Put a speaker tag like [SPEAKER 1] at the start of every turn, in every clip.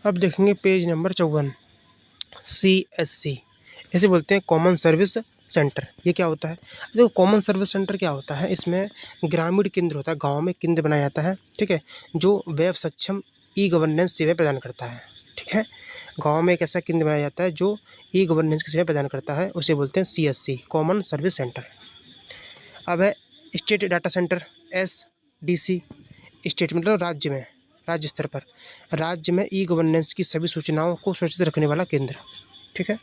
[SPEAKER 1] अब देखेंगे page number 54, CSC, इसे बोलते हैं कॉमन सर्विस सेंटर। ये क्या होता है? देखो कॉमन सर्विस सेंटर क्या होता है, इसमें ग्रामीण केंद्र होता है, गांव में केंद्र बनाया जाता है, ठीक है, जो वेब सक्षम ई गवर्नेंस सेवाएं प्रदान करता है, ठीक है। गांव में एक ऐसा केंद्र बनाया जाता है जो ई गवर्नेंस की सेवा प्रदान करता है, उसे बोलते हैं CSC, कॉमन सर्विस सेंटर। अब है state data centre, SDC। State मतलब राज्य में, राज्य स्तर पर, राज्य में ई गवर्नेंस की सभी सूचनाओं को सुरक्षित रखने वाला केंद्र, ठीक है।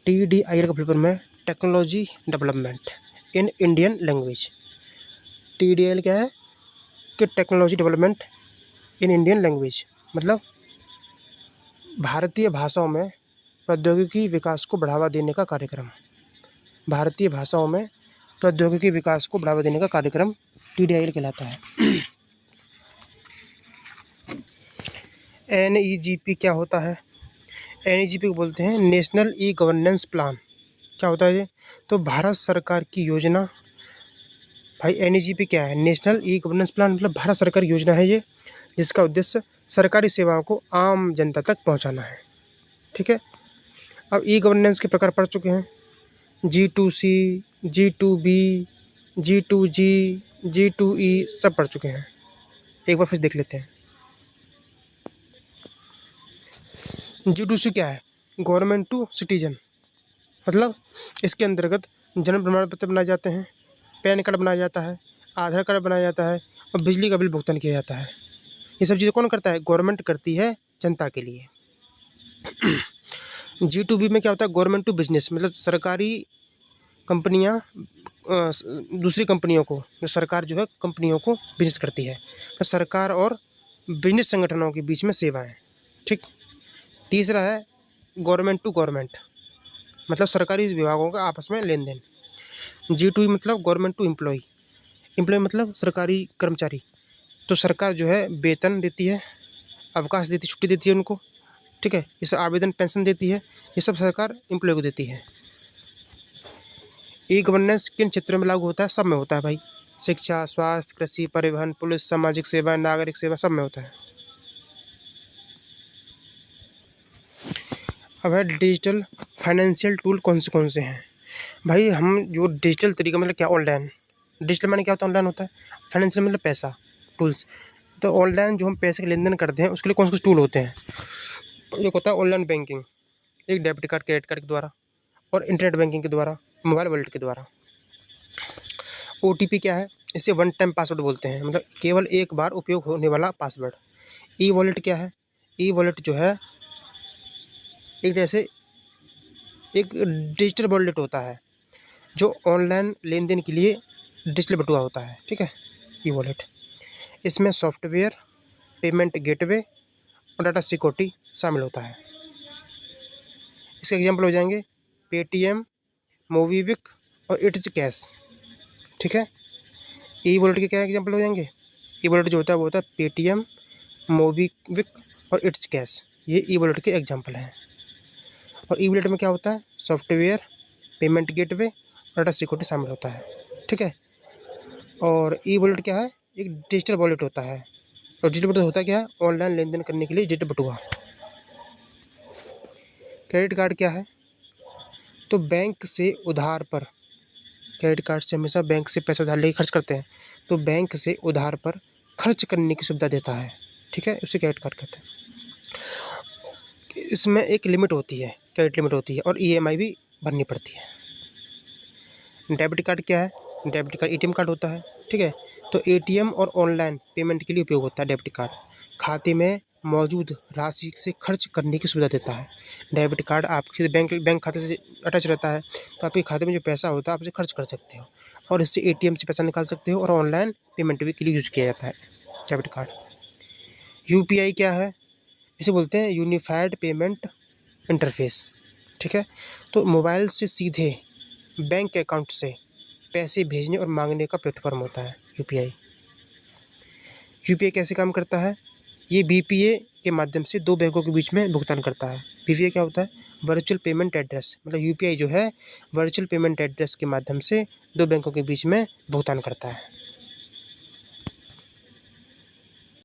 [SPEAKER 1] TDIL का फुल में technology development in Indian language. TDIL क्या है कि technology development in Indian language, मतलब भारतीय भाषाओं में प्रौद्योगिकी विकास को बढ़ावा देने का कार्यक्रम। भारतीय भाषाओं में प्रौद्योगिकी विकास को बढ़ावा देने का कार्यक्रम TDIL कहलाता है। NEGP क्या होता है? NEGP को बोलते हैं नेशनल ई गवर्नेंस प्लान। क्या होता है ये? तो भारत सरकार की योजना। भाई NEGP क्या है? नेशनल ई गवर्नेंस प्लान, मतलब भारत सरकार की योजना है ये, जिसका उद्देश्य सरकारी सेवाओं को आम जनता तक पहुंचाना है, ठीक है। अब ई गवर्नेंस के प्रकार पढ़ चुके हैं, G2C, G2B, G2G, G2E सब पढ़ चुके हैं, एक बार फिर देख लेते हैं। G2C क्या है? गवर्नमेंट टू सिटीजन, मतलब इसके अंतर्गत जन्म प्रमाण पत्र बनाए जाते हैं, पैन कार्ड बनाया जाता है, आधार कार्ड बनाया जाता है और बिजली का बिल भुगतान किया जाता है। ये सब चीज़ें कौन करता है? गवर्नमेंट करती है जनता के लिए। G2B में क्या होता है? गवर्नमेंट टू बिजनेस, मतलब सरकारी कंपनियां दूसरी कंपनियों को, सरकार जो है कंपनियों को बिजनेस करती है, तो सरकार और बिजनेस संगठनों के बीच में सेवाएं, ठीक। तीसरा है गवर्नमेंट टू गवर्नमेंट, मतलब सरकारी विभागों का आपस में लेन देन। G2E मतलब गवर्नमेंट टू एम्प्लॉय, एम्प्लॉय मतलब सरकारी कर्मचारी, तो सरकार जो है वेतन देती है, अवकाश देती है, छुट्टी देती है उनको, ठीक है, इसे आवेदन पेंशन देती है, ये सब सरकार एम्प्लॉय को देती है। ई गवर्नेंस किन क्षेत्रों में लागू होता है? सब में होता है भाई, शिक्षा, स्वास्थ्य, कृषि, परिवहन, पुलिस, सामाजिक सेवा, नागरिक सेवा, सब में होता है। अब है डिजिटल फाइनेंशियल टूल कौन से हैं? भाई हम जो डिजिटल तरीका, मतलब क्या? ऑनलाइन, डिजिटल माने क्या होता है? ऑनलाइन होता है। फाइनेंशियल मतलब पैसा, टूल्स, तो ऑनलाइन जो हम पैसे का लेन देन करते हैं उसके लिए कौन से टूल होते हैं? एक होता है ऑनलाइन बैंकिंग, एक डेबिट कार्ड, क्रेडिट कार्ड के द्वारा, और इंटरनेट बैंकिंग के द्वारा, मोबाइल वॉलेट के द्वारा। OTP क्या है? इसे वन टाइम पासवर्ड बोलते हैं, मतलब केवल एक बार उपयोग होने वाला पासवर्ड। ई वॉलेट क्या है? ई वॉलेट जो है एक जैसे एक डिजिटल वॉलेट होता है जो ऑनलाइन लेन देन के लिए डिजिटल बटुआ होता है, ठीक है, ई वॉलेट। इसमें सॉफ्टवेयर, पेमेंट गेटवे और डाटा सिक्योरिटी शामिल होता है। इसके एग्जाम्पल हो जाएंगे पेटीएम, मोबीक्विक और इट्स कैश, ठीक है। ई वॉलेट के क्या एग्जाम्पल हो जाएंगे? ई वॉलेट जो होता है वो होता है पेटीएम, मोबीक्विक और इट्स कैश, ये ई वॉलेट के एग्जाम्पल हैं। और ई वॉलेट में क्या होता है? सॉफ्टवेयर, पेमेंट गेटवे और डाटा सिक्योरिटी शामिल होता है, ठीक है। और ई वॉलेट क्या है? एक डिजिटल वॉलेट होता है, और डिजिटल वॉलेट होता क्या है? ऑनलाइन लेन देन करने के लिए डिजिटल बटुआ। क्रेडिट कार्ड क्या है? तो बैंक से उधार पर, क्रेडिट कार्ड से हमेशा बैंक से पैसा उधार लेके खर्च करते हैं, तो बैंक से उधार पर खर्च करने की सुविधा देता है, ठीक है, उसे क्रेडिट कार्ड कहते हैं। इसमें एक लिमिट होती है, क्रेडिट लिमिट होती है, और EMI भी भरनी पड़ती है। डेबिट कार्ड क्या है? डेबिट कार्ड ATM कार्ड होता है, ठीक है, तो ATM और ऑनलाइन पेमेंट के लिए उपयोग होता है डेबिट कार्ड। खाते में मौजूद राशि से खर्च करने की सुविधा देता है। डेबिट कार्ड आपके बैंक खाते से अटैच रहता है, तो आपके खाते में जो पैसा होता है आप उसे खर्च कर सकते हो, और इससे ATM से पैसा निकाल सकते हो, और ऑनलाइन पेमेंट भी के लिए यूज़ किया जाता है डेबिट कार्ड। UPI क्या है? इसे बोलते हैं यूनिफाइड पेमेंट इंटरफेस, ठीक है, तो मोबाइल से सीधे बैंक अकाउंट से पैसे भेजने और मांगने का प्लेटफॉर्म होता है UPI। UPI कैसे काम करता है? ये BPA के माध्यम से दो बैंकों के बीच में भुगतान करता है। BPA क्या होता है? वर्चुअल पेमेंट एड्रेस, मतलब UPI जो है वर्चुअल पेमेंट एड्रेस के माध्यम से दो बैंकों के बीच में भुगतान करता है।